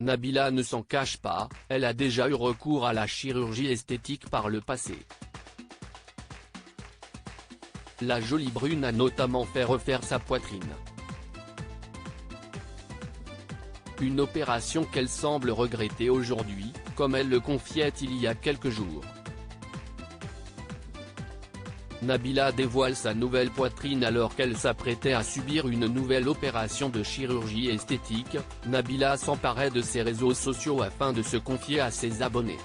Nabila ne s'en cache pas, elle a déjà eu recours à la chirurgie esthétique par le passé. La jolie brune a notamment fait refaire sa poitrine. Une opération qu'elle semble regretter aujourd'hui, comme elle le confiait il y a quelques jours. Nabila dévoile sa nouvelle poitrine alors qu'elle s'apprêtait à subir une nouvelle opération de chirurgie esthétique. Nabila s'emparait de ses réseaux sociaux afin de se confier à ses abonnés.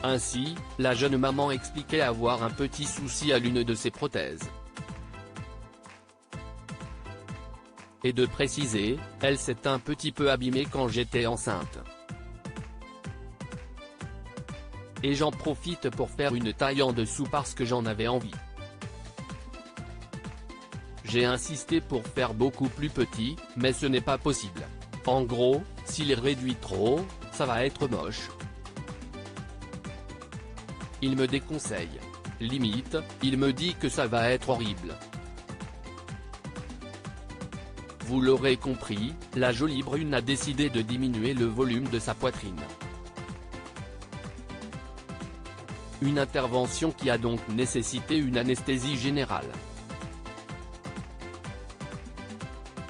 Ainsi, la jeune maman expliquait avoir un petit souci à l'une de ses prothèses. Et de préciser, elle s'est un petit peu abîmée quand j'étais enceinte. Et j'en profite pour faire une taille en dessous parce que j'en avais envie. J'ai insisté pour faire beaucoup plus petit, mais ce n'est pas possible. En gros, s'il réduit trop, ça va être moche. Il me déconseille. Limite, il me dit que ça va être horrible. Vous l'aurez compris, la jolie brune a décidé de diminuer le volume de sa poitrine. Une intervention qui a donc nécessité une anesthésie générale.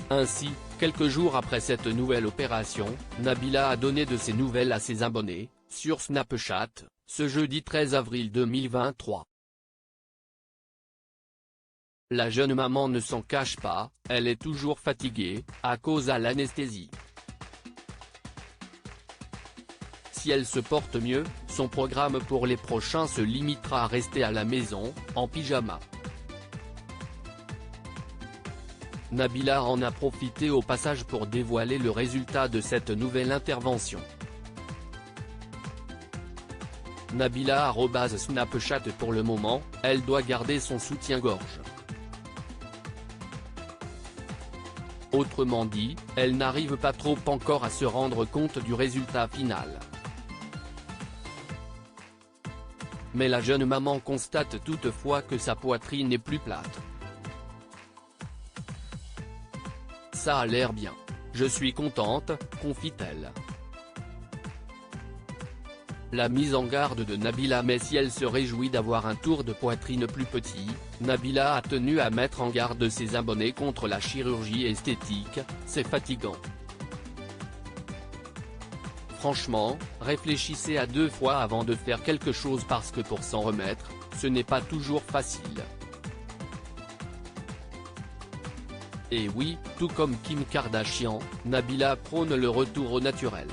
Ainsi, quelques jours après cette nouvelle opération, Nabila a donné de ses nouvelles à ses abonnés, sur Snapchat, ce jeudi 13 avril 2023. La jeune maman ne s'en cache pas, elle est toujours fatiguée, à cause de l'anesthésie. Si elle se porte mieux, son programme pour les prochains se limitera à rester à la maison, en pyjama. Nabila en a profité au passage pour dévoiler le résultat de cette nouvelle intervention. Nabila @Snapchat pour le moment, elle doit garder son soutien-gorge. Autrement dit, elle n'arrive pas trop encore à se rendre compte du résultat final. Mais la jeune maman constate toutefois que sa poitrine est plus plate. Ça a l'air bien. Je suis contente, confie-t-elle. La mise en garde de Nabila. Mais si elle se réjouit d'avoir un tour de poitrine plus petit, Nabila a tenu à mettre en garde ses abonnés contre la chirurgie esthétique, c'est fatigant. Franchement, réfléchissez à 2 fois avant de faire quelque chose parce que pour s'en remettre, ce n'est pas toujours facile. Et oui, tout comme Kim Kardashian, Nabila prône le retour au naturel.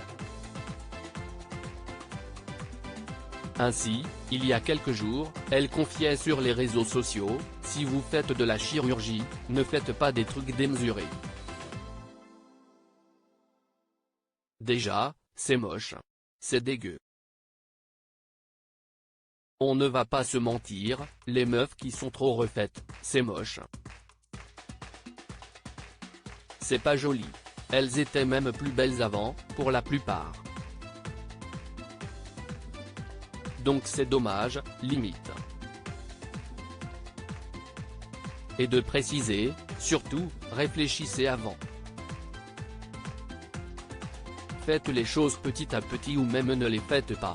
Ainsi, il y a quelques jours, elle confiait sur les réseaux sociaux, « Si vous faites de la chirurgie, ne faites pas des trucs démesurés. Déjà, c'est moche. C'est dégueu. On ne va pas se mentir, les meufs qui sont trop refaites, c'est moche. C'est pas joli. Elles étaient même plus belles avant, pour la plupart. Donc c'est dommage, limite. » Et de préciser, surtout, réfléchissez avant. Faites les choses petit à petit ou même ne les faites pas.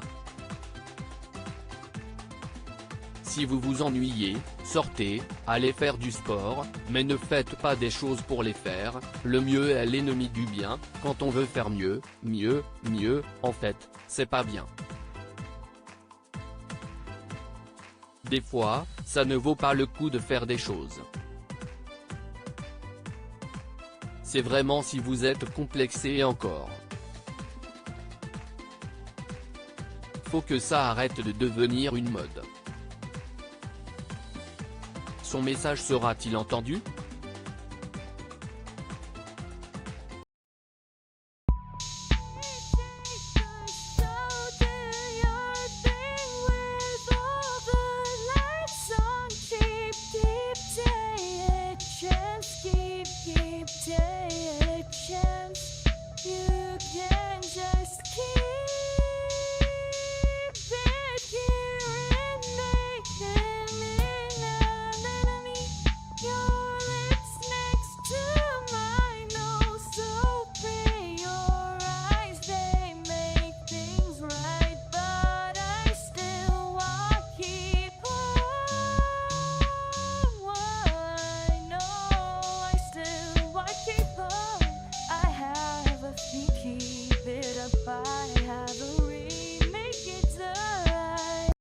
Si vous vous ennuyez, sortez, allez faire du sport, mais ne faites pas des choses pour les faire. Le mieux est l'ennemi du bien. Quand on veut faire mieux, en fait, c'est pas bien. Des fois, ça ne vaut pas le coup de faire des choses. C'est vraiment si vous êtes complexé et encore. Faut que ça arrête de devenir une mode. Son message sera-t-il entendu ?